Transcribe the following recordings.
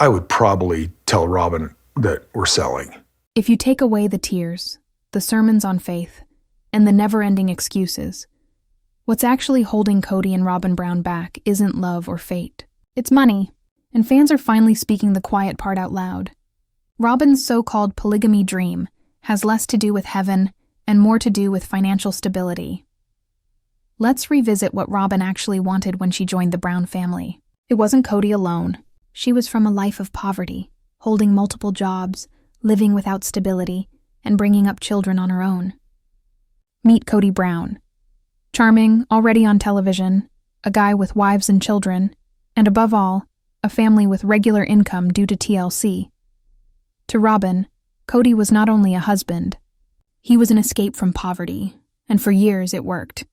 I would probably tell Robyn that we're selling. If you take away the tears, the sermons on faith, and the never-ending excuses, what's actually holding Kody and Robyn Brown back isn't love or fate. It's money, and fans are finally speaking the quiet part out loud. Robyn's so-called polygamy dream has less to do with heaven and more to do with financial stability. Let's revisit what Robyn actually wanted when she joined the Brown family. It wasn't Kody alone. She was from a life of poverty, holding multiple jobs, living without stability, and bringing up children on her own. Meet Kody Brown. Charming, already on television, a guy with wives and children, and above all, a family with regular income due to TLC. To Robyn, Kody was not only a husband, he was an escape from poverty, and for years it worked.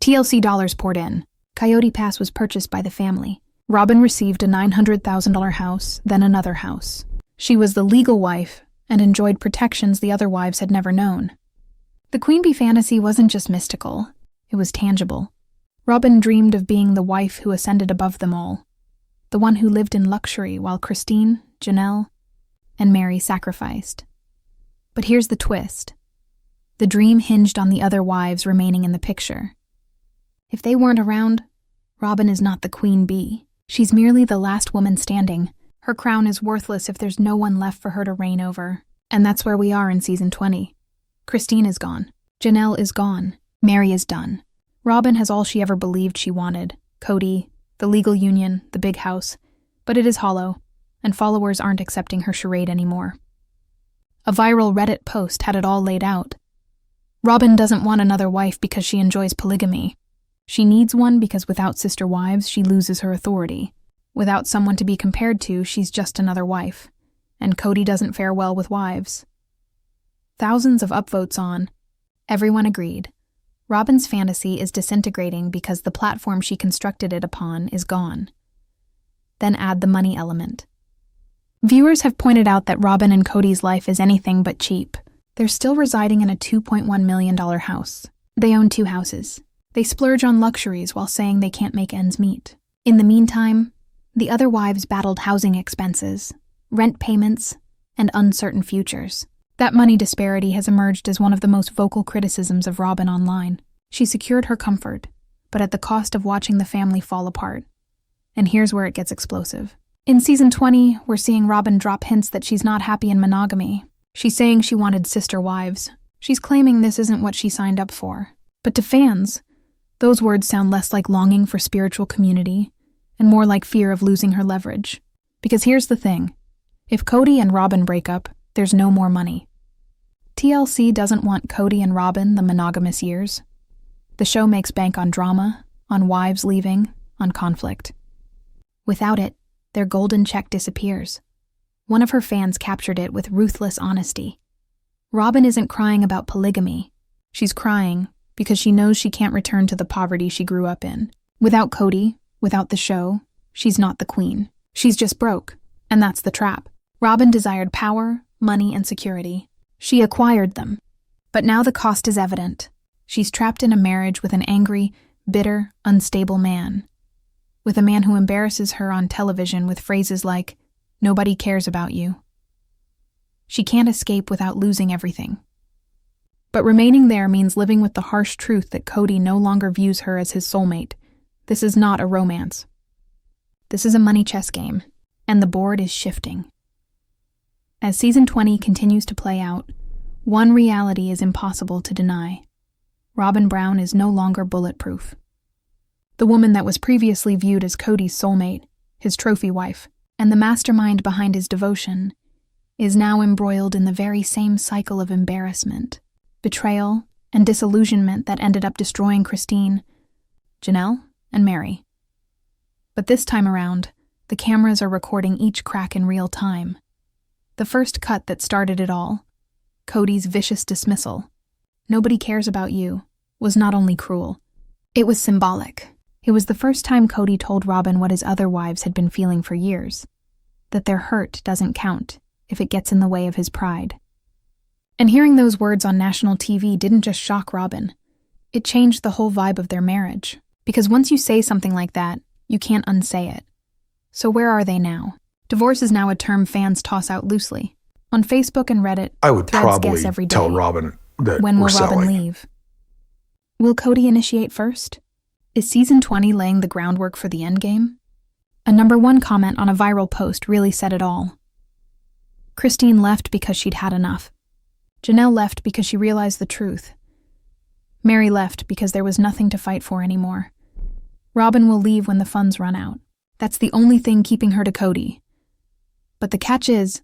TLC dollars poured in. Coyote Pass was purchased by the family. Robyn received a $900,000 house, then another house. She was the legal wife and enjoyed protections the other wives had never known. The Queen Bee fantasy wasn't just mystical, it was tangible. Robyn dreamed of being the wife who ascended above them all, the one who lived in luxury while Christine, Janelle, and Mary sacrificed. But here's the twist. The dream hinged on the other wives remaining in the picture. If they weren't around, Robyn is not the Queen Bee. She's merely the last woman standing. Her crown is worthless if there's no one left for her to reign over. And that's where we are in season 20. Christine is gone. Janelle is gone. Mary is done. Robyn has all she ever believed she wanted. Kody, the legal union, the big house. But it is hollow, and followers aren't accepting her charade anymore. A viral Reddit post had it all laid out. Robyn doesn't want another wife because she enjoys polygamy. She needs one because without sister wives, she loses her authority. Without someone to be compared to, she's just another wife. And Kody doesn't fare well with wives. Thousands of upvotes on. Everyone agreed. Robyn's fantasy is disintegrating because the platform she constructed it upon is gone. Then add the money element. Viewers have pointed out that Robyn and Kody's life is anything but cheap. They're still residing in a $2.1 million house. They own 2 houses. They splurge on luxuries while saying they can't make ends meet. In the meantime, the other wives battled housing expenses, rent payments, and uncertain futures. That money disparity has emerged as one of the most vocal criticisms of Robyn online. She secured her comfort, but at the cost of watching the family fall apart. And here's where it gets explosive. In season 20, we're seeing Robyn drop hints that she's not happy in monogamy. She's saying she wanted sister wives. She's claiming this isn't what she signed up for. But to fans, those words sound less like longing for spiritual community and more like fear of losing her leverage. Because here's the thing. If Kody and Robyn break up, there's no more money. TLC doesn't want Kody and Robyn the monogamous years. The show makes bank on drama, on wives leaving, on conflict. Without it, their golden check disappears. One of her fans captured it with ruthless honesty. Robyn isn't crying about polygamy. She's crying because she knows she can't return to the poverty she grew up in. Without Kody, without the show, she's not the queen. She's just broke, and that's the trap. Robyn desired power, money, and security. She acquired them. But now the cost is evident. She's trapped in a marriage with an angry, bitter, unstable man. With a man who embarrasses her on television with phrases like, "Nobody cares about you." She can't escape without losing everything. But remaining there means living with the harsh truth that Kody no longer views her as his soulmate. This is not a romance. This is a money chess game, and the board is shifting. As season 20 continues to play out, one reality is impossible to deny. Robyn Brown is no longer bulletproof. The woman that was previously viewed as Kody's soulmate, his trophy wife, and the mastermind behind his devotion, is now embroiled in the very same cycle of embarrassment, betrayal, and disillusionment that ended up destroying Christine, Janelle, and Mary. But this time around, the cameras are recording each crack in real time. The first cut that started it all, Kody's vicious dismissal, "Nobody cares about you," was not only cruel, it was symbolic. It was the first time Kody told Robyn what his other wives had been feeling for years, that their hurt doesn't count if it gets in the way of his pride. And hearing those words on national TV didn't just shock Robyn. It changed the whole vibe of their marriage. Because once you say something like that, you can't unsay it. So where are they now? Divorce is now a term fans toss out loosely. On Facebook and Reddit, I would threads probably guess every day. tell Robyn that When we're will Robyn selling. leave? Will Kody initiate first? Is season 20 laying the groundwork for the endgame? A #1 comment on a viral post really said it all. Christine left because she'd had enough. Janelle left because she realized the truth. Mary left because there was nothing to fight for anymore. Robyn will leave when the funds run out. That's the only thing keeping her to Kody. But the catch is,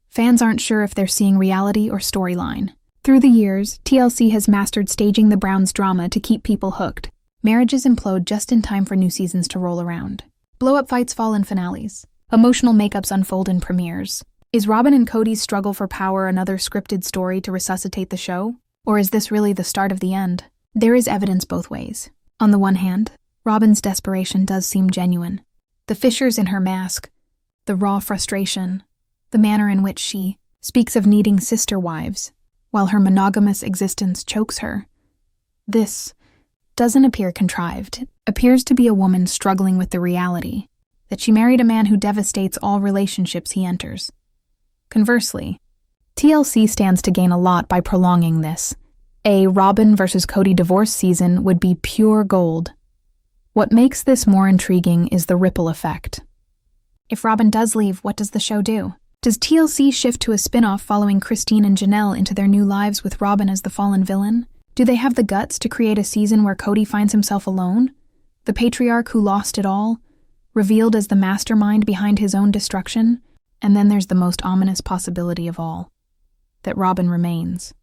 fans aren't sure if they're seeing reality or storyline. Through the years, TLC has mastered staging the Browns' drama to keep people hooked. Marriages implode just in time for new seasons to roll around. Blow-up fights fall in finales. Emotional makeups unfold in premieres. Is Robyn and Kody's struggle for power another scripted story to resuscitate the show? Or is this really the start of the end? There is evidence both ways. On the one hand, Robyn's desperation does seem genuine. The fissures in her mask, the raw frustration, the manner in which she speaks of needing sister wives, while her monogamous existence chokes her. This doesn't appear contrived. It appears to be a woman struggling with the reality that she married a man who devastates all relationships he enters. Conversely, TLC stands to gain a lot by prolonging this. A Robyn versus Kody divorce season would be pure gold. What makes this more intriguing is the ripple effect. If Robyn does leave, what does the show do? Does TLC shift to a spin-off following Christine and Janelle into their new lives with Robyn as the fallen villain? Do they have the guts to create a season where Kody finds himself alone? The patriarch who lost it all, revealed as the mastermind behind his own destruction? And then there's the most ominous possibility of all, that Robyn remains.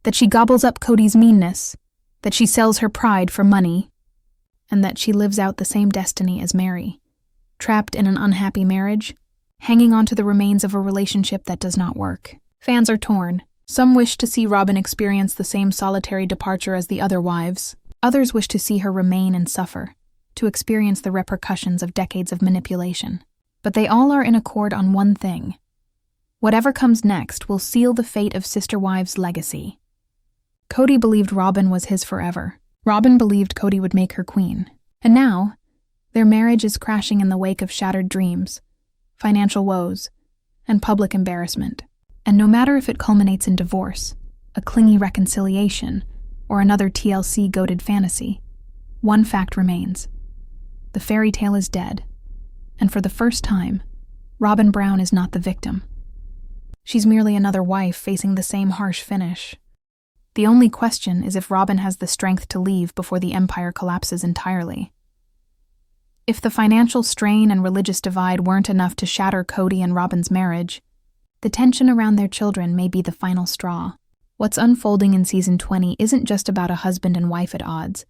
That she gobbles up Kody's meanness, that she sells her pride for money, and that she lives out the same destiny as Mary, trapped in an unhappy marriage, hanging on to the remains of a relationship that does not work. Fans are torn. Some wish to see Robyn experience the same solitary departure as the other wives. Others wish to see her remain and suffer, to experience the repercussions of decades of manipulation. But they all are in accord on one thing. Whatever comes next will seal the fate of Sister Wives' legacy. Kody believed Robyn was his forever. Robyn believed Kody would make her queen. And now, their marriage is crashing in the wake of shattered dreams, financial woes, and public embarrassment. And no matter if it culminates in divorce, a clingy reconciliation, or another TLC-goated fantasy, one fact remains. The fairy tale is dead. And for the first time, Robyn Brown is not the victim. She's merely another wife facing the same harsh finish. The only question is if Robyn has the strength to leave before the empire collapses entirely. If the financial strain and religious divide weren't enough to shatter Kody and Robyn's marriage, the tension around their children may be the final straw. What's unfolding in season 20 isn't just about a husband and wife at odds.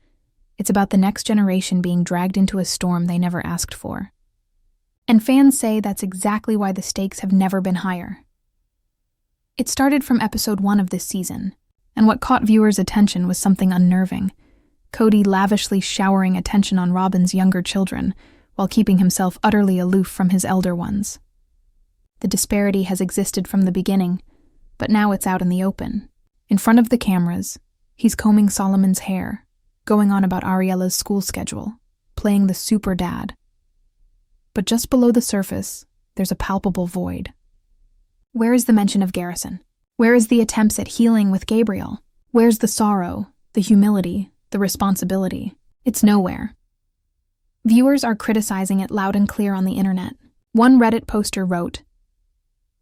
It's about the next generation being dragged into a storm they never asked for. And fans say that's exactly why the stakes have never been higher. It started from episode 1 of this season, and what caught viewers' attention was something unnerving. Kody lavishly showering attention on Robyn's younger children, while keeping himself utterly aloof from his elder ones. The disparity has existed from the beginning, but now it's out in the open. In front of the cameras, he's combing Solomon's hair, going on about Ariella's school schedule, playing the super dad. But just below the surface, there's a palpable void. Where is the mention of Garrison? Where is the attempts at healing with Gabriel? Where's the sorrow, the humility, the responsibility? It's nowhere. Viewers are criticizing it loud and clear on the internet. One Reddit poster wrote,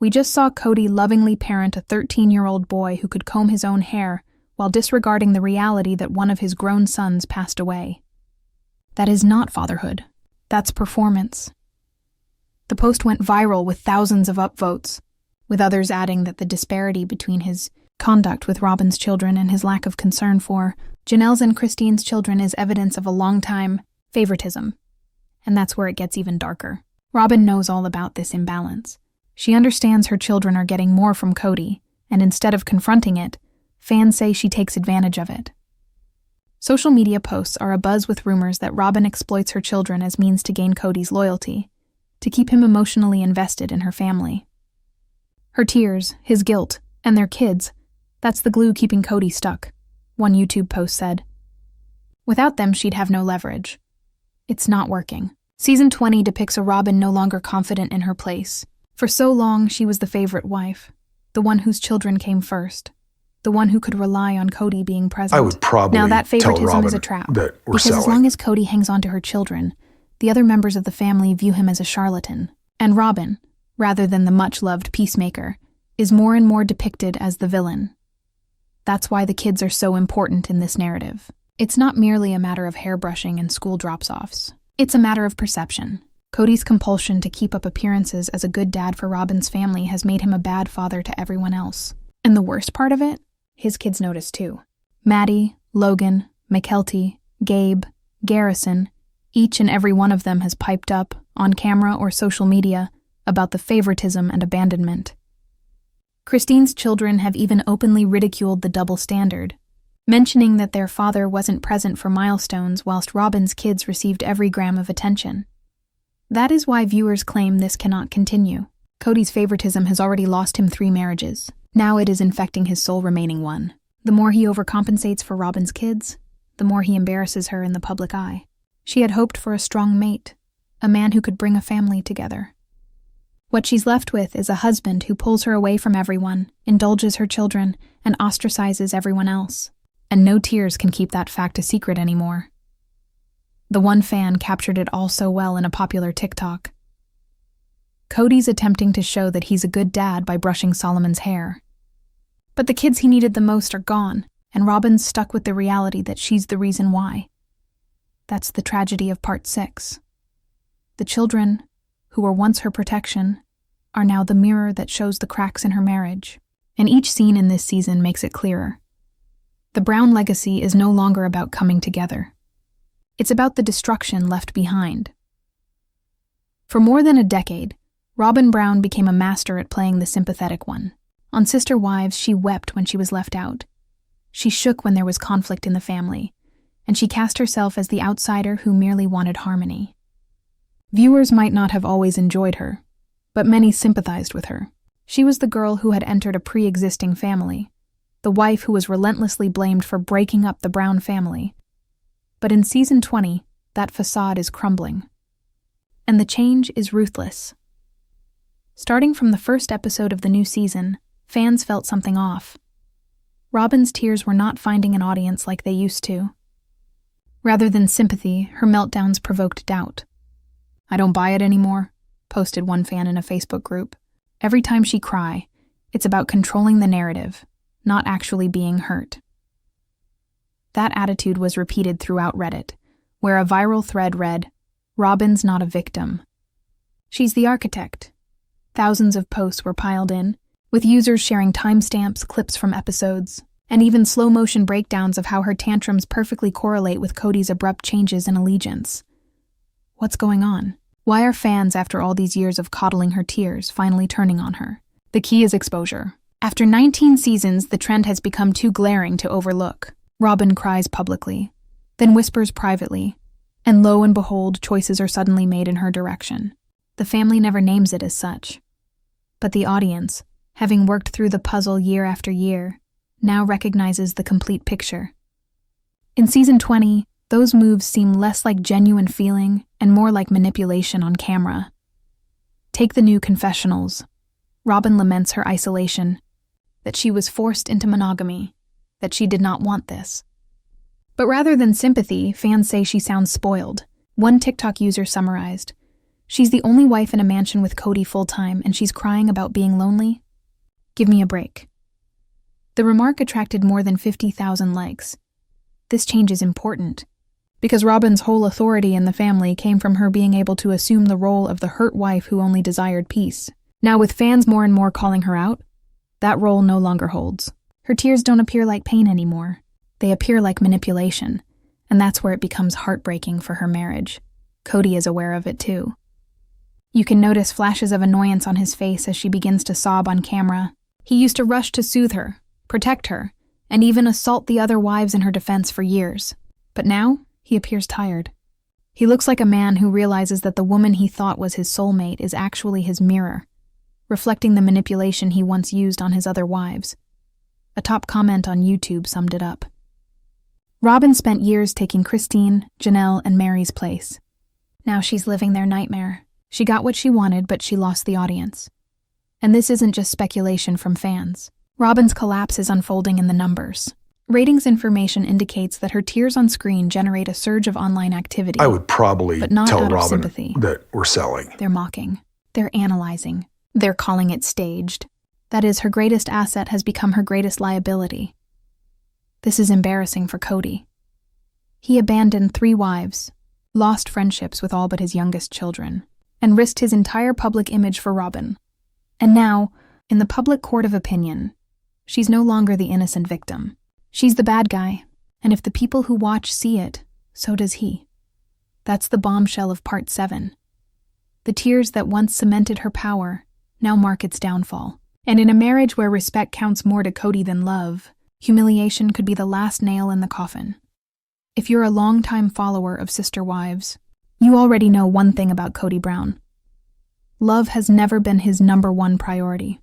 "We just saw Kody lovingly parent a 13-year-old boy who could comb his own hair while disregarding the reality that one of his grown sons passed away. That is not fatherhood. That's performance." The post went viral with thousands of upvotes, with others adding that the disparity between his conduct with Robyn's children and his lack of concern for Janelle's and Christine's children is evidence of a long-time favoritism. And that's where it gets even darker. Robyn knows all about this imbalance. She understands her children are getting more from Kody, and instead of confronting it, fans say she takes advantage of it. Social media posts are abuzz with rumors that Robyn exploits her children as means to gain Kody's loyalty, to keep him emotionally invested in her family. Her tears, his guilt, and their kids, that's the glue keeping Kody stuck, one YouTube post said. Without them, she'd have no leverage. It's not working. Season 20 depicts a Robyn no longer confident in her place. For so long, she was the favorite wife, the one whose children came first, the one who could rely on Kody being present. I would probably Now that tell favoritism is a Robyn trap, that we're because as selling. long as Kody hangs on to her children, the other members of the family view him as a charlatan. And Robyn, rather than the much-loved peacemaker, is more and more depicted as the villain. That's why the kids are so important in this narrative. It's not merely a matter of hairbrushing and school drops-offs. It's a matter of perception. Kody's compulsion to keep up appearances as a good dad for Robyn's family has made him a bad father to everyone else. And the worst part of it? His kids notice too. Maddie, Logan, Mykelti, Gabe, Garrison, each and every one of them has piped up, on camera or social media, about the favoritism and abandonment. Christine's children have even openly ridiculed the double standard, mentioning that their father wasn't present for milestones whilst Robyn's kids received every gram of attention. That is why viewers claim this cannot continue. Kody's favoritism has already lost him 3 marriages. Now it is infecting his sole remaining one. The more he overcompensates for Robyn's kids, the more he embarrasses her in the public eye. She had hoped for a strong mate, a man who could bring a family together. What she's left with is a husband who pulls her away from everyone, indulges her children, and ostracizes everyone else. And no tears can keep that fact a secret anymore. The one fan captured it all so well in a popular TikTok. Kody's attempting to show that he's a good dad by brushing Solomon's hair. But the kids he needed the most are gone, and Robyn's stuck with the reality that she's the reason why. That's the tragedy of part 6. The children, who were once her protection, are now the mirror that shows the cracks in her marriage. And each scene in this season makes it clearer. The Brown legacy is no longer about coming together. It's about the destruction left behind. For more than a decade, Robyn Brown became a master at playing the sympathetic one. On Sister Wives, she wept when she was left out. She shook when there was conflict in the family, and she cast herself as the outsider who merely wanted harmony. Viewers might not have always enjoyed her, but many sympathized with her. She was the girl who had entered a pre-existing family, the wife who was relentlessly blamed for breaking up the Brown family. But in season 20, that facade is crumbling. And the change is ruthless. Starting from the first episode of the new season, fans felt something off. Robyn's tears were not finding an audience like they used to. Rather than sympathy, her meltdowns provoked doubt. "I don't buy it anymore," posted one fan in a Facebook group. "Every time she cry, it's about controlling the narrative, not actually being hurt." That attitude was repeated throughout Reddit, where a viral thread read, "Robyn's not a victim. She's the architect." Thousands of posts were piled in, with users sharing timestamps, clips from episodes, and even slow-motion breakdowns of how her tantrums perfectly correlate with Kody's abrupt changes in allegiance. What's going on? Why are fans, after all these years of coddling her tears, finally turning on her? The key is exposure. After 19 seasons, the trend has become too glaring to overlook. Robyn cries publicly, then whispers privately, and lo and behold, choices are suddenly made in her direction. The family never names it as such. But the audience, having worked through the puzzle year after year, now recognizes the complete picture. In season 20, those moves seem less like genuine feeling and more like manipulation on camera. Take the new confessionals. Robyn laments her isolation, that she was forced into monogamy, that she did not want this. But rather than sympathy, fans say she sounds spoiled. One TikTok user summarized, "She's the only wife in a mansion with Kody full-time and she's crying about being lonely? Give me a break." The remark attracted more than 50,000 likes. This change is important, because Robyn's whole authority in the family came from her being able to assume the role of the hurt wife who only desired peace. Now with fans more and more calling her out, that role no longer holds. Her tears don't appear like pain anymore. They appear like manipulation, and that's where it becomes heartbreaking for her marriage. Kody is aware of it too. You can notice flashes of annoyance on his face as she begins to sob on camera. He used to rush to soothe her, protect her, and even assault the other wives in her defense for years. But now, he appears tired. He looks like a man who realizes that the woman he thought was his soulmate is actually his mirror, reflecting the manipulation he once used on his other wives. A top comment on YouTube summed it up. Robyn spent years taking Christine, Janelle, and Mary's place. Now she's living their nightmare. She got what she wanted, but she lost the audience. And this isn't just speculation from fans. Robyn's collapse is unfolding in the numbers. Ratings information indicates that her tears on screen generate a surge of online activity. I would probably but not tell out of Robyn sympathy. that we're selling. They're mocking. They're analyzing. They're calling it staged. That is, her greatest asset has become her greatest liability. This is embarrassing for Kody. He abandoned 3 wives, lost friendships with all but his youngest children, and risked his entire public image for Robyn. And now, in the public court of opinion, she's no longer the innocent victim. She's the bad guy, and if the people who watch see it, so does he. That's the bombshell of Part 7. The tears that once cemented her power now mark its downfall. And in a marriage where respect counts more to Kody than love, humiliation could be the last nail in the coffin. If you're a longtime follower of Sister Wives, you already know one thing about Kody Brown. Love has never been his #1 priority.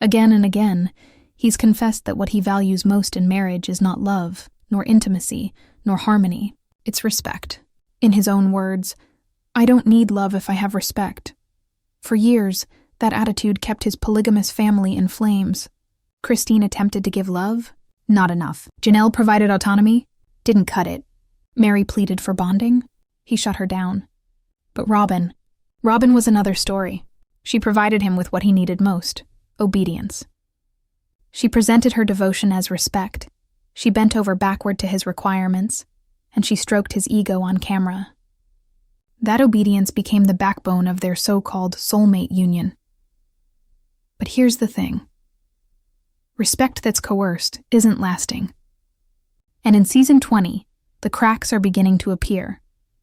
Again and again, he's confessed that what he values most in marriage is not love, nor intimacy, nor harmony. It's respect. In his own words, "I don't need love if I have respect." For years, that attitude kept his polygamous family in flames. Christine attempted to give love? Not enough. Janelle provided autonomy? Didn't cut it. Mary pleaded for bonding? He shut her down. But Robyn was another story. She provided him with what he needed most: obedience. She presented her devotion as respect. She bent over backward to his requirements, and she stroked his ego on camera. That obedience became the backbone of their so-called soulmate union. But here's the thing. Respect that's coerced isn't lasting. And in Season 20, the cracks are beginning to appear.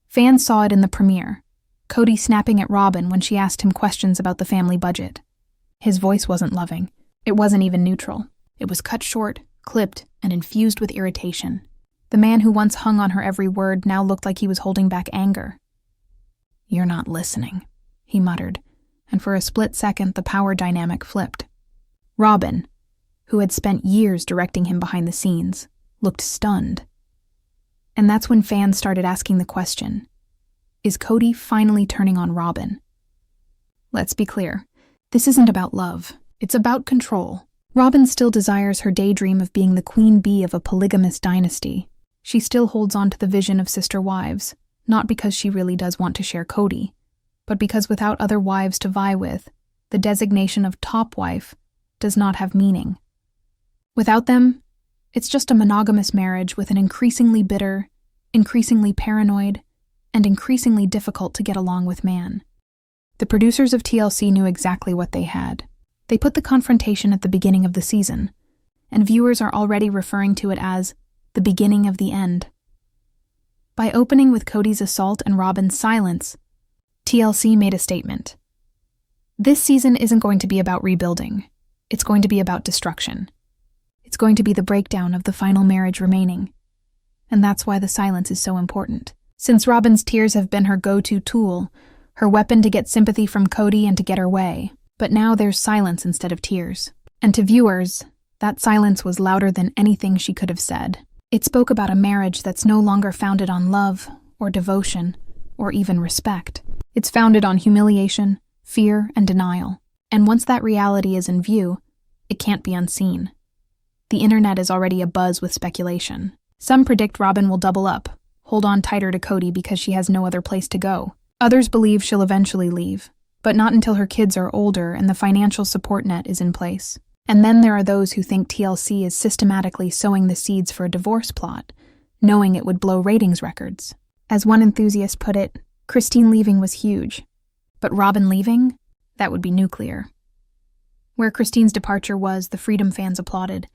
Fans saw it in the premiere. Kody snapping at Robyn when she asked him questions about the family budget. His voice wasn't loving. It wasn't even neutral. It was cut short, clipped, and infused with irritation. The man who once hung on her every word now looked like he was holding back anger. "You're not listening," he muttered, and for a split second the power dynamic flipped. Robyn, who had spent years directing him behind the scenes, looked stunned. And that's when fans started asking the question, is Kody finally turning on Robyn? Let's be clear, this isn't about love, it's about control. Robyn still desires her daydream of being the queen bee of a polygamous dynasty. She still holds on to the vision of Sister Wives, not because she really does want to share Kody, but because without other wives to vie with, the designation of top wife does not have meaning. Without them, it's just a monogamous marriage with an increasingly bitter, increasingly paranoid, and increasingly difficult to get along with man. The producers of TLC knew exactly what they had. They put the confrontation at the beginning of the season, and viewers are already referring to it as the beginning of the end. By opening with Kody's assault and Robyn's silence, TLC made a statement. This season isn't going to be about rebuilding. It's going to be about destruction. It's going to be the breakdown of the final marriage remaining. And that's why the silence is so important. Since Robyn's tears have been her go-to tool, her weapon to get sympathy from Kody and to get her way. But now there's silence instead of tears. And to viewers, that silence was louder than anything she could have said. It spoke about a marriage that's no longer founded on love, or devotion, or even respect. It's founded on humiliation, fear, and denial. And once that reality is in view, it can't be unseen. The internet is already abuzz with speculation. Some predict Robyn will double up, hold on tighter to Kody because she has no other place to go. Others believe she'll eventually leave, but not until her kids are older and the financial support net is in place. And then there are those who think TLC is systematically sowing the seeds for a divorce plot, knowing it would blow ratings records. As one enthusiast put it, Christine leaving was huge, but Robyn leaving? That would be nuclear. Where Christine's departure was, the Freedom fans applauded.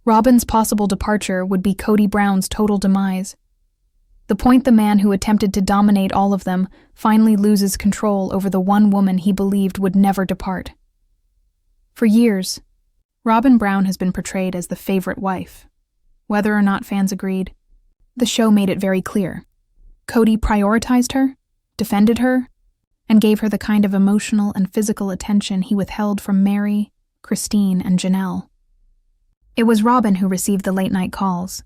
Robyn's possible departure would be Kody Brown's total demise. The point the man who attempted to dominate all of them finally loses control over the one woman he believed would never depart. For years, Robyn Brown has been portrayed as the favorite wife. Whether or not fans agreed, the show made it very clear. Kody prioritized her, defended her, and gave her the kind of emotional and physical attention he withheld from Mary, Christine, and Janelle. It was Robyn who received the late-night calls.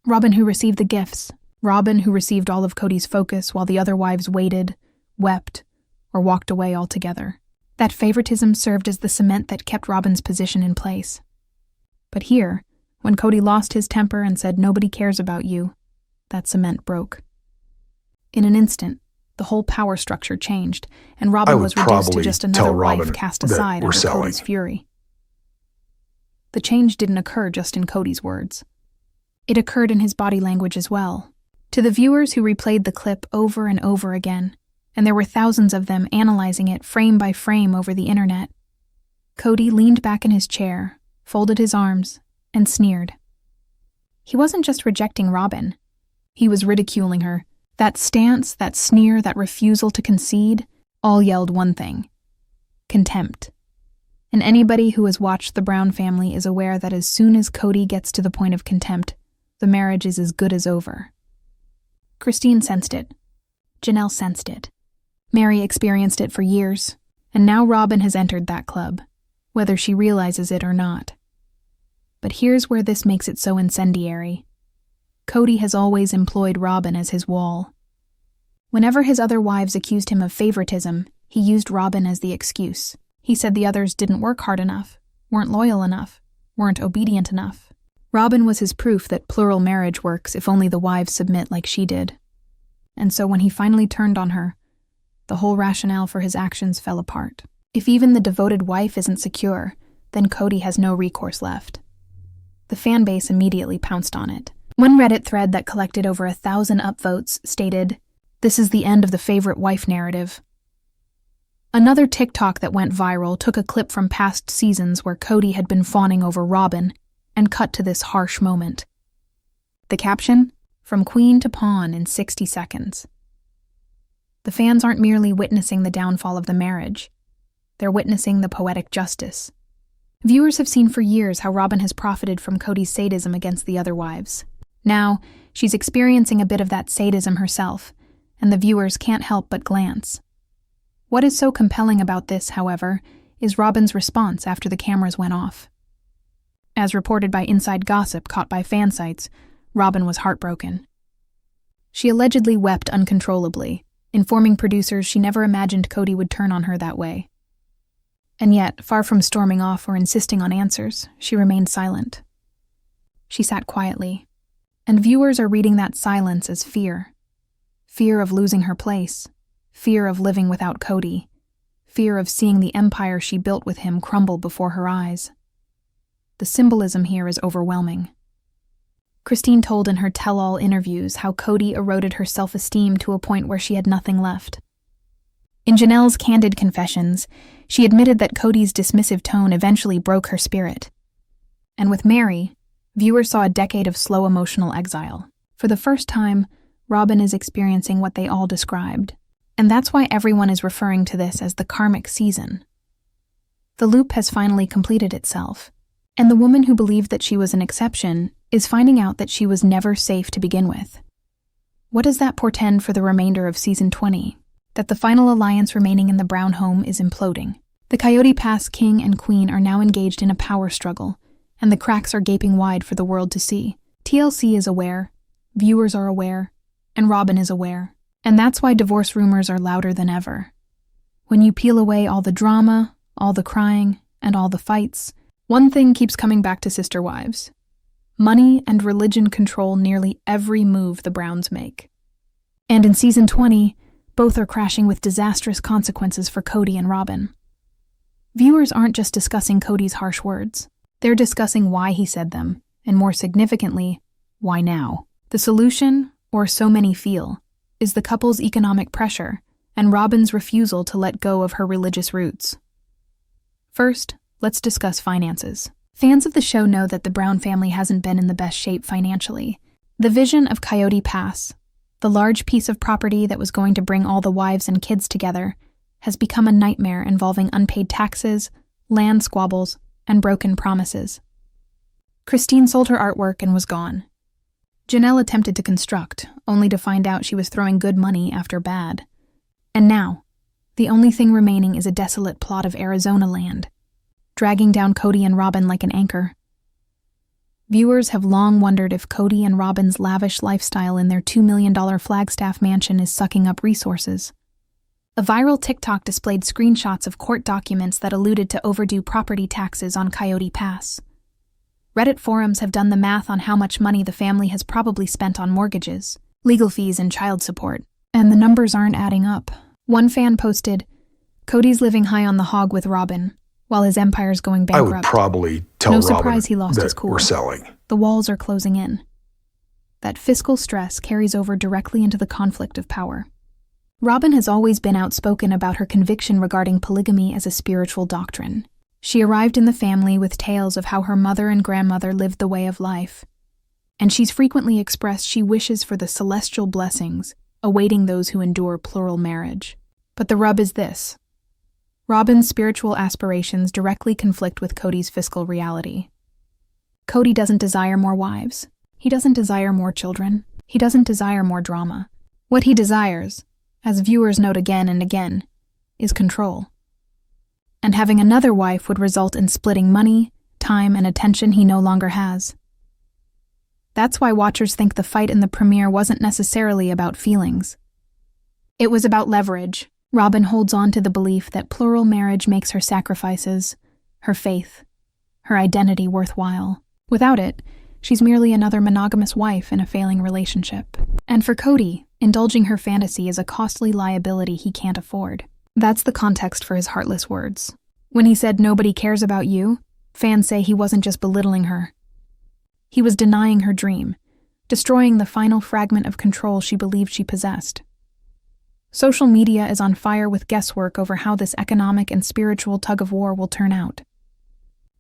Robyn who received the gifts, Robyn, who received all of Kody's focus while the other wives waited, wept, or walked away altogether. That favoritism served as the cement that kept Robyn's position in place. But here, when Kody lost his temper and said nobody cares about you, that cement broke. In an instant, the whole power structure changed, and Robyn was reduced to just another wife cast aside under Kody's fury. The change didn't occur just in Kody's words. It occurred in his body language as well. To the viewers who replayed the clip over and over again, and there were thousands of them analyzing it frame by frame over the internet, Kody leaned back in his chair, folded his arms, and sneered. He wasn't just rejecting Robyn. He was ridiculing her. That stance, that sneer, that refusal to concede, all yelled one thing: contempt. And anybody who has watched the Brown family is aware that as soon as Kody gets to the point of contempt, the marriage is as good as over. Christine sensed it. Janelle sensed it. Mary experienced it for years, and now Robyn has entered that club, whether she realizes it or not. But here's where this makes it so incendiary. Kody has always employed Robyn as his wall. Whenever his other wives accused him of favoritism, he used Robyn as the excuse. He said the others didn't work hard enough, weren't loyal enough, weren't obedient enough. Robyn was his proof that plural marriage works if only the wives submit like she did. And so when he finally turned on her, the whole rationale for his actions fell apart. If even the devoted wife isn't secure, then Kody has no recourse left. The fan base immediately pounced on it. One Reddit thread that collected over 1,000 upvotes stated, "This is the end of the favorite wife narrative." Another TikTok that went viral took a clip from past seasons where Kody had been fawning over Robyn and cut to this harsh moment. The caption? From queen to pawn in 60 seconds. The fans aren't merely witnessing the downfall of the marriage. They're witnessing the poetic justice. Viewers have seen for years how Robyn has profited from Kody's sadism against the other wives. Now, she's experiencing a bit of that sadism herself, and the viewers can't help but glance. What is so compelling about this, however, is Robyn's response after the cameras went off. As reported by Inside Gossip caught by fan sites, Robyn was heartbroken. She allegedly wept uncontrollably, informing producers she never imagined Kody would turn on her that way. And yet, far from storming off or insisting on answers, she remained silent. She sat quietly, and viewers are reading that silence as fear. Fear of losing her place, fear of living without Kody, fear of seeing the empire she built with him crumble before her eyes. The symbolism here is overwhelming. Christine told in her tell-all interviews how Kody eroded her self-esteem to a point where she had nothing left. In Janelle's candid confessions, she admitted that Kody's dismissive tone eventually broke her spirit. And with Mary, viewers saw a decade of slow emotional exile. For the first time, Robyn is experiencing what they all described, and that's why everyone is referring to this as the karmic season. The loop has finally completed itself, and the woman who believed that she was an exception is finding out that she was never safe to begin with. What does that portend for the remainder of Season 20? That the final alliance remaining in the Brown home is imploding. The Coyote Pass king and queen are now engaged in a power struggle, and the cracks are gaping wide for the world to see. TLC is aware, viewers are aware, and Robyn is aware. And that's why divorce rumors are louder than ever. When you peel away all the drama, all the crying, and all the fights, one thing keeps coming back to sister wives. Money and religion control nearly every move the Browns make. And in Season 20, both are crashing with disastrous consequences for Kody and Robyn. Viewers aren't just discussing Kody's harsh words. They're discussing why he said them, and more significantly, why now. The solution, or so many feel, is the couple's economic pressure and Robyn's refusal to let go of her religious roots. First, let's discuss finances. Fans of the show know that the Brown family hasn't been in the best shape financially. The vision of Coyote Pass, the large piece of property that was going to bring all the wives and kids together, has become a nightmare involving unpaid taxes, land squabbles, and broken promises. Christine sold her artwork and was gone. Janelle attempted to construct, only to find out she was throwing good money after bad. And now, the only thing remaining is a desolate plot of Arizona land, dragging down Kody and Robyn like an anchor. Viewers have long wondered if Kody and Robyn's lavish lifestyle in their $2 million Flagstaff mansion is sucking up resources. A viral TikTok displayed screenshots of court documents that alluded to overdue property taxes on Coyote Pass. Reddit forums have done the math on how much money the family has probably spent on mortgages, legal fees, and child support, and the numbers aren't adding up. One fan posted, "Cody's living high on the hog with Robyn, while his empire's going I bankrupt. would probably tell No Robyn surprise he lost that his cool. we're selling. The walls are closing in." That fiscal stress carries over directly into the conflict of power. Robyn has always been outspoken about her conviction regarding polygamy as a spiritual doctrine. She arrived in the family with tales of how her mother and grandmother lived the way of life, and she's frequently expressed she wishes for the celestial blessings awaiting those who endure plural marriage. But the rub is this: Robyn's spiritual aspirations directly conflict with Kody's fiscal reality. Kody doesn't desire more wives. He doesn't desire more children. He doesn't desire more drama. What he desires, as viewers note again and again, is control. And having another wife would result in splitting money, time, and attention he no longer has. That's why watchers think the fight in the premiere wasn't necessarily about feelings. It was about leverage. Robyn holds on to the belief that plural marriage makes her sacrifices, her faith, her identity worthwhile. Without it, she's merely another monogamous wife in a failing relationship. And for Kody, indulging her fantasy is a costly liability he can't afford. That's the context for his heartless words. When he said nobody cares about you, fans say he wasn't just belittling her. He was denying her dream, destroying the final fragment of control she believed she possessed. Social media is on fire with guesswork over how this economic and spiritual tug-of-war will turn out.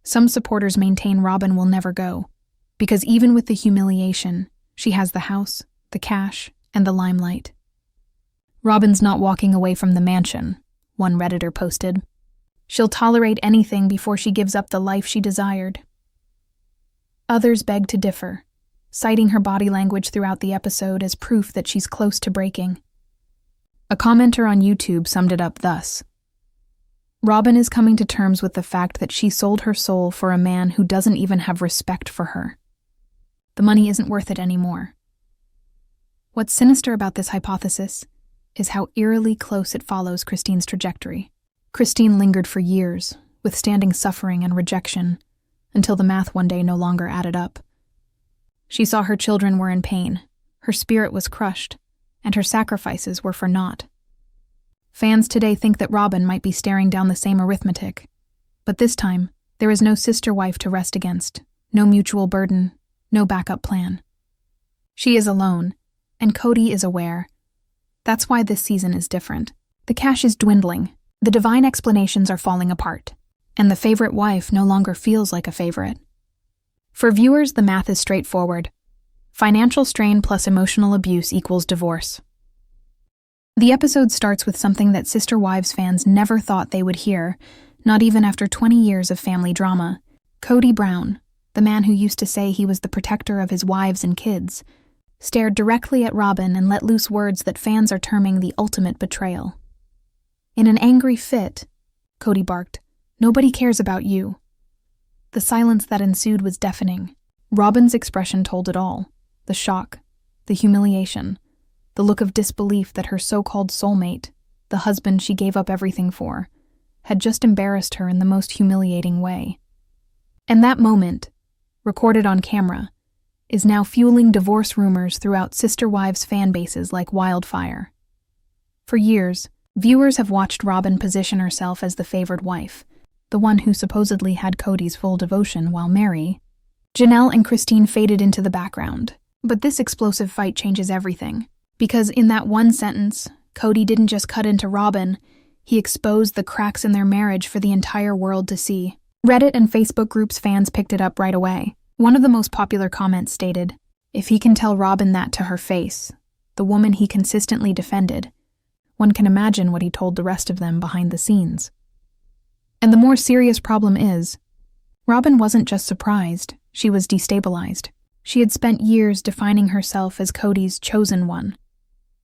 Some supporters maintain Robyn will never go, because even with the humiliation, she has the house, the cash, and the limelight. "Robyn's not walking away from the mansion," one Redditor posted. "She'll tolerate anything before she gives up the life she desired." Others beg to differ, citing her body language throughout the episode as proof that she's close to breaking. A commenter on YouTube summed it up thus: "Robyn is coming to terms with the fact that she sold her soul for a man who doesn't even have respect for her. The money isn't worth it anymore." What's sinister about this hypothesis is how eerily close it follows Christine's trajectory. Christine lingered for years, withstanding suffering and rejection, until the math one day no longer added up. She saw her children were in pain, her spirit was crushed, and her sacrifices were for naught. Fans today think that Robyn might be staring down the same arithmetic, but this time, there is no sister wife to rest against, no mutual burden, no backup plan. She is alone, and Kody is aware. That's why this season is different. The cash is dwindling, the divine explanations are falling apart, and the favorite wife no longer feels like a favorite. For viewers, the math is straightforward. Financial strain plus emotional abuse equals divorce. The episode starts with something that Sister Wives fans never thought they would hear, not even after 20 years of family drama. Kody Brown, the man who used to say he was the protector of his wives and kids, stared directly at Robyn and let loose words that fans are terming the ultimate betrayal. In an angry fit, Kody barked, "Nobody cares about you." The silence that ensued was deafening. Robyn's expression told it all. The shock, the humiliation, the look of disbelief that her so-called soulmate, the husband she gave up everything for, had just embarrassed her in the most humiliating way. And that moment, recorded on camera, is now fueling divorce rumors throughout Sister Wives fan bases like wildfire. For years, viewers have watched Robyn position herself as the favored wife, the one who supposedly had Kody's full devotion while Mary, Janelle and Christine faded into the background. But this explosive fight changes everything, because in that one sentence, Kody didn't just cut into Robyn, he exposed the cracks in their marriage for the entire world to see. Reddit and Facebook groups fans picked it up right away. One of the most popular comments stated, "If he can tell Robyn that to her face, the woman he consistently defended, one can imagine what he told the rest of them behind the scenes." And the more serious problem is, Robyn wasn't just surprised, she was destabilized. She had spent years defining herself as Kody's chosen one,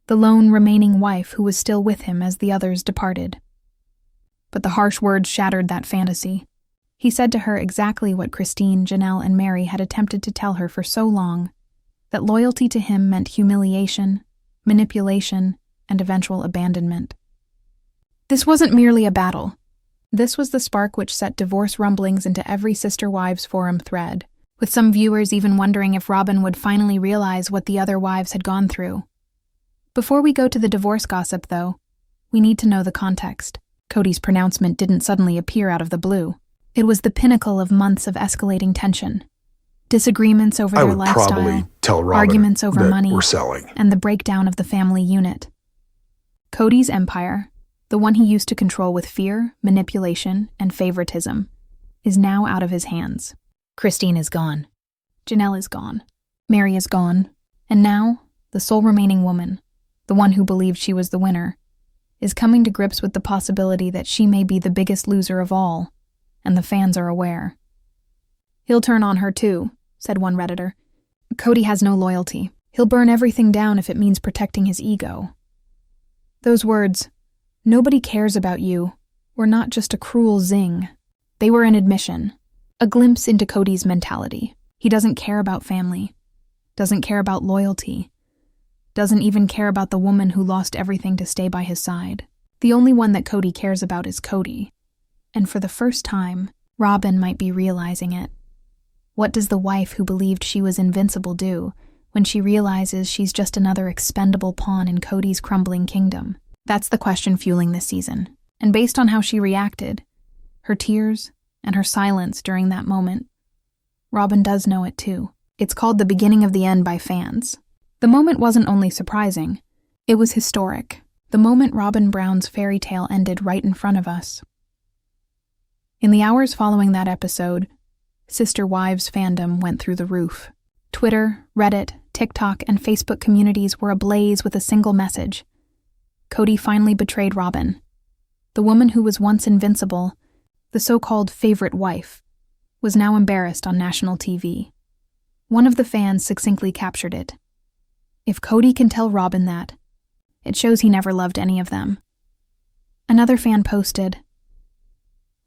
the lone remaining wife who was still with him as the others departed. But the harsh words shattered that fantasy. He said to her exactly what Christine, Janelle, and Mary had attempted to tell her for so long, that loyalty to him meant humiliation, manipulation, and eventual abandonment. This wasn't merely a battle. This was the spark which set divorce rumblings into every Sister Wives forum thread, with some viewers even wondering if Robyn would finally realize what the other wives had gone through. Before we go to the divorce gossip, though, we need to know the context. Kody's pronouncement didn't suddenly appear out of the blue. It was the pinnacle of months of escalating tension. Disagreements over their lifestyle, probably tell Robyn arguments over that money, we're selling. and the breakdown of the family unit. Kody's empire, the one he used to control with fear, manipulation, and favoritism, is now out of his hands. Christine is gone. Janelle is gone. Mary is gone. And now, the sole remaining woman, the one who believed she was the winner, is coming to grips with the possibility that she may be the biggest loser of all, and the fans are aware. "He'll turn on her too," said one Redditor. "Kody has no loyalty. He'll burn everything down if it means protecting his ego." Those words, "nobody cares about you," were not just a cruel zing. They were an admission, a glimpse into Kody's mentality. He doesn't care about family, doesn't care about loyalty, doesn't even care about the woman who lost everything to stay by his side. The only one that Kody cares about is Kody. And for the first time, Robyn might be realizing it. What does the wife who believed she was invincible do when she realizes she's just another expendable pawn in Kody's crumbling kingdom? That's the question fueling this season. And based on how she reacted, her tears and her silence during that moment, Robyn does know it too. It's called the beginning of the end by fans. The moment wasn't only surprising, it was historic. The moment Robyn Brown's fairy tale ended right in front of us. In the hours following that episode, Sister Wives fandom went through the roof. Twitter, Reddit, TikTok, and Facebook communities were ablaze with a single message. Kody finally betrayed Robyn. The woman who was once invincible, the so-called favorite wife, was now embarrassed on national TV. One of the fans succinctly captured it. "If Kody can tell Robyn that, it shows he never loved any of them." Another fan posted,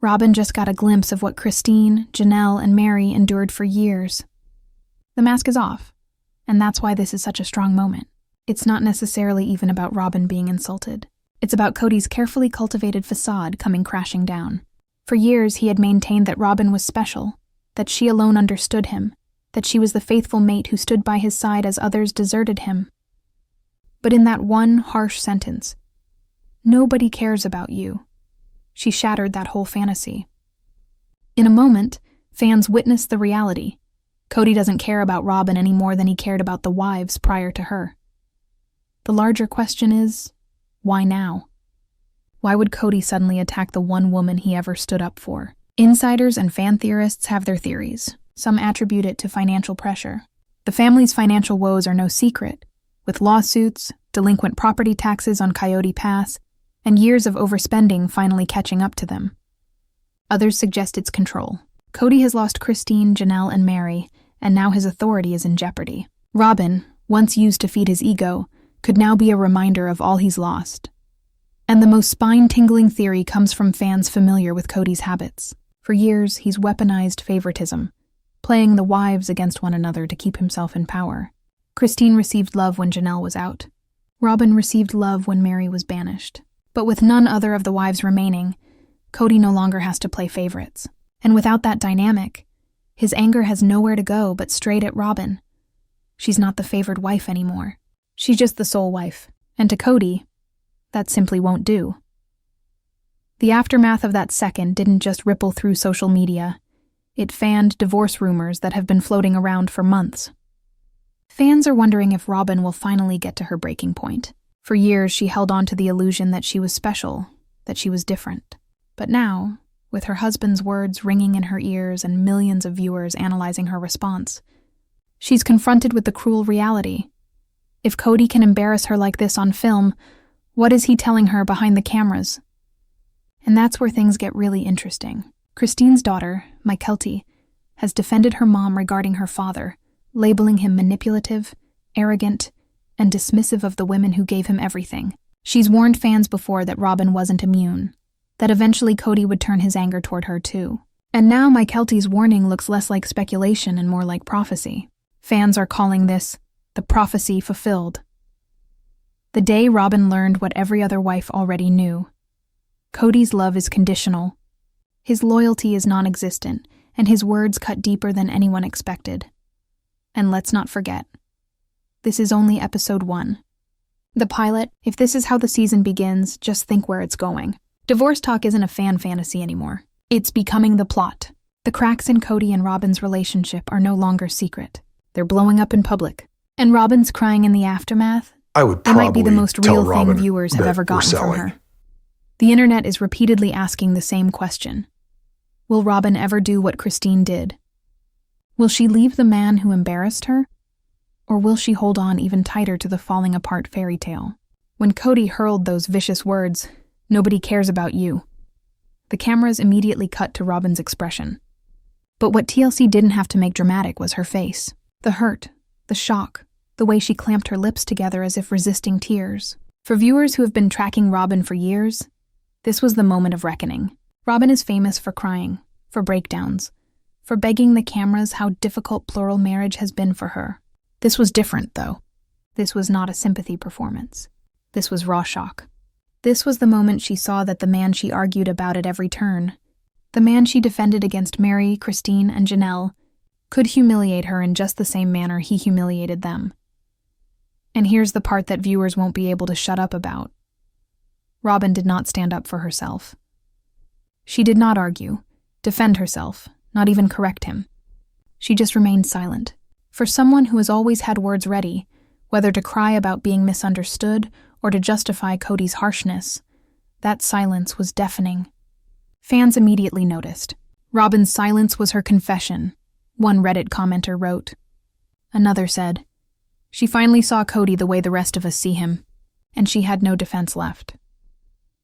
"Robyn just got a glimpse of what Christine, Janelle, and Mary endured for years. The mask is off, and that's why this is such a strong moment. It's not necessarily even about Robyn being insulted. It's about Kody's carefully cultivated facade coming crashing down. For years, he had maintained that Robyn was special, that she alone understood him, that she was the faithful mate who stood by his side as others deserted him. But in that one harsh sentence, 'Nobody cares about you,' she shattered that whole fantasy. In a moment, fans witnessed the reality. Kody doesn't care about Robyn any more than he cared about the wives prior to her. The larger question is, why now? Why would Kody suddenly attack the one woman he ever stood up for? Insiders and fan theorists have their theories. Some attribute it to financial pressure. The family's financial woes are no secret, with lawsuits, delinquent property taxes on Coyote Pass, and years of overspending finally catching up to them. Others suggest it's control. Kody has lost Christine, Janelle, and Mary, and now his authority is in jeopardy. Robyn, once used to feed his ego, could now be a reminder of all he's lost. And the most spine-tingling theory comes from fans familiar with Kody's habits. For years, he's weaponized favoritism, playing the wives against one another to keep himself in power. Christine received love when Janelle was out. Robyn received love when Mary was banished. But with none other of the wives remaining, Kody no longer has to play favorites. And without that dynamic, his anger has nowhere to go but straight at Robyn. She's not the favored wife anymore. She's just the sole wife. And to Kody, that simply won't do. The aftermath of that second didn't just ripple through social media. It fanned divorce rumors that have been floating around for months. Fans are wondering if Robyn will finally get to her breaking point. For years, she held on to the illusion that she was special, that she was different. But now, with her husband's words ringing in her ears and millions of viewers analyzing her response, she's confronted with the cruel reality. If Kody can embarrass her like this on film, what is he telling her behind the cameras? And that's where things get really interesting. Christine's daughter, Mykelti, has defended her mom regarding her father, labeling him manipulative, arrogant, and dismissive of the women who gave him everything. She's warned fans before that Robyn wasn't immune, that eventually Kody would turn his anger toward her too. And now my Kelty's warning looks less like speculation and more like prophecy. Fans are calling this the prophecy fulfilled. The day Robyn learned what every other wife already knew. Kody's love is conditional. His loyalty is non-existent, and his words cut deeper than anyone expected. And let's not forget, this is only episode 1. The pilot, if this is how the season begins, just think where it's going. Divorce talk isn't a fan fantasy anymore. It's becoming the plot. The cracks in Kody and Robyn's relationship are no longer secret. They're blowing up in public. And Robyn's crying in the aftermath. I would It probably might be the most real thing Robyn viewers have that ever we're gotten from selling. her. The internet is repeatedly asking the same question. Will Robyn ever do what Christine did? Will she leave the man who embarrassed her? Or will she hold on even tighter to the falling apart fairy tale? When Kody hurled those vicious words, "Nobody cares about you," the cameras immediately cut to Robyn's expression. But what TLC didn't have to make dramatic was her face. The hurt, the shock, the way she clamped her lips together as if resisting tears. For viewers who have been tracking Robyn for years, this was the moment of reckoning. Robyn is famous for crying, for breakdowns, for begging the cameras how difficult plural marriage has been for her. This was different, though. This was not a sympathy performance. This was raw shock. This was the moment she saw that the man she argued about at every turn, the man she defended against Mary, Christine, and Janelle, could humiliate her in just the same manner he humiliated them. And here's the part that viewers won't be able to shut up about. Robyn did not stand up for herself. She did not argue, defend herself, not even correct him. She just remained silent. For someone who has always had words ready, whether to cry about being misunderstood or to justify Kody's harshness, that silence was deafening. Fans immediately noticed. Robyn's silence was her confession, one Reddit commenter wrote. Another said, "She finally saw Kody the way the rest of us see him, and she had no defense left."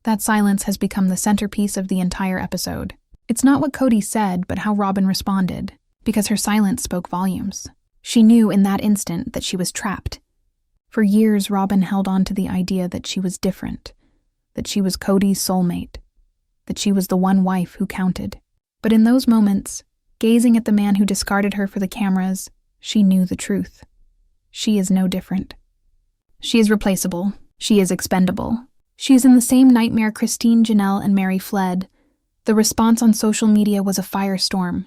That silence has become the centerpiece of the entire episode. It's not what Kody said, but how Robyn responded, because her silence spoke volumes. She knew in that instant that she was trapped. For years, Robyn held on to the idea that she was different, that she was Kody's soulmate, that she was the one wife who counted. But in those moments, gazing at the man who discarded her for the cameras, she knew the truth. She is no different. She is replaceable. She is expendable. She is in the same nightmare Christine, Janelle, and Mary fled. The response on social media was a firestorm.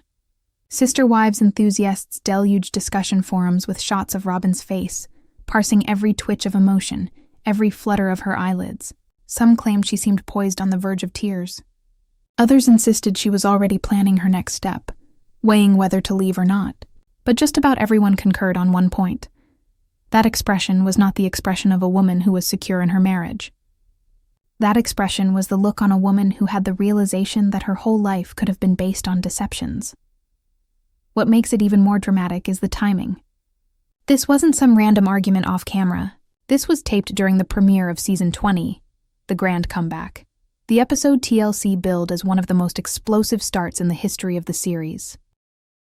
Sister Wives enthusiasts deluged discussion forums with shots of Robyn's face, parsing every twitch of emotion, every flutter of her eyelids. Some claimed she seemed poised on the verge of tears. Others insisted she was already planning her next step, weighing whether to leave or not. But just about everyone concurred on one point. That expression was not the expression of a woman who was secure in her marriage. That expression was the look on a woman who had the realization that her whole life could have been based on deceptions. What makes it even more dramatic is the timing. This wasn't some random argument off camera. This was taped during the premiere of Season 20, The Grand Comeback. The episode TLC billed as one of the most explosive starts in the history of the series.